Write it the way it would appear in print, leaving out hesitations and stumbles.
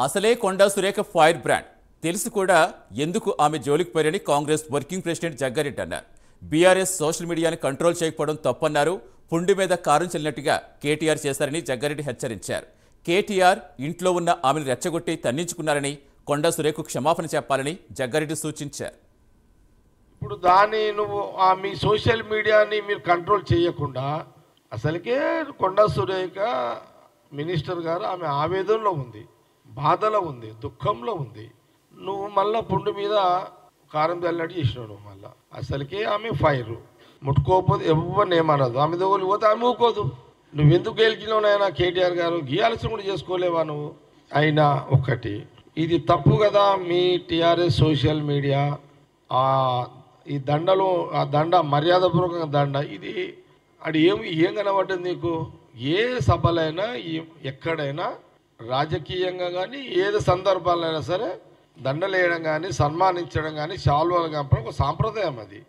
అసలే Konda Surekha fire brand తెలిసి కూడా ఎందుకు ఆమె జోలికి పోయారని కాంగ్రెస్ వర్కింగ్ ప్రెసిడెంట్ జగ్గారెడ్డి అన్నారు. బీఆర్ఎస్ సోషల్ మీడియాని కంట్రోల్ చేయకపోవడం తప్పన్నారు. పుండి మీద కారం చెల్లినట్టుగా కేటీఆర్ చేశారని జగ్గారెడ్డి హెచ్చరించారు. కేటీఆర్ ఇంట్లో ఉన్న ఆమెను రెచ్చగొట్టి తన్నించుకున్నారని, కొండా సురేఖకు క్షమాపణ చెప్పాలని జగ్గారెడ్డి సూచించారు. ఇప్పుడు దాన్ని నువ్వు మీ సోషల్ మీడియాని మీరు కంట్రోల్ చేయకుండా అసలుకే కొండా సురేఖ మినిస్టర్ గారు ఆమె ఆవేదనలో ఉంది, బాధలో ఉంది, దుఃఖంలో ఉంది. నువ్వు మళ్ళీ పుండు మీద కారం చల్లినట్టు చేసినావు. నువ్వు మళ్ళీ అసలుకే ఆమె ఫైర్ ముట్టుకోకపోతే ఎవరిని ఏమనదు. ఆమె దగ్గరికి పోతే ఆమె ఊకోదు. నువ్వెందుకు గెలిచినావునైనా కేటీఆర్ గారు గీయాల్సి కూడా చేసుకోలేవా నువ్వు? అయినా ఒక్కటి ఇది తప్పు కదా. మీ టీఆర్ఎస్ సోషల్ మీడియా ఈ దండలు, ఆ దండ మర్యాదపూర్వకంగా దండ ఇది అది ఏం కనబడ్డది నీకు? ఏ సభలైనా ఎక్కడైనా రాజకీయంగా కానీ ఏది సందర్భాలైనా సరే దండలేయడం కానీ సన్మానించడం కానీ శాల్వాలు కప్పడం ఒక సాంప్రదాయం అది.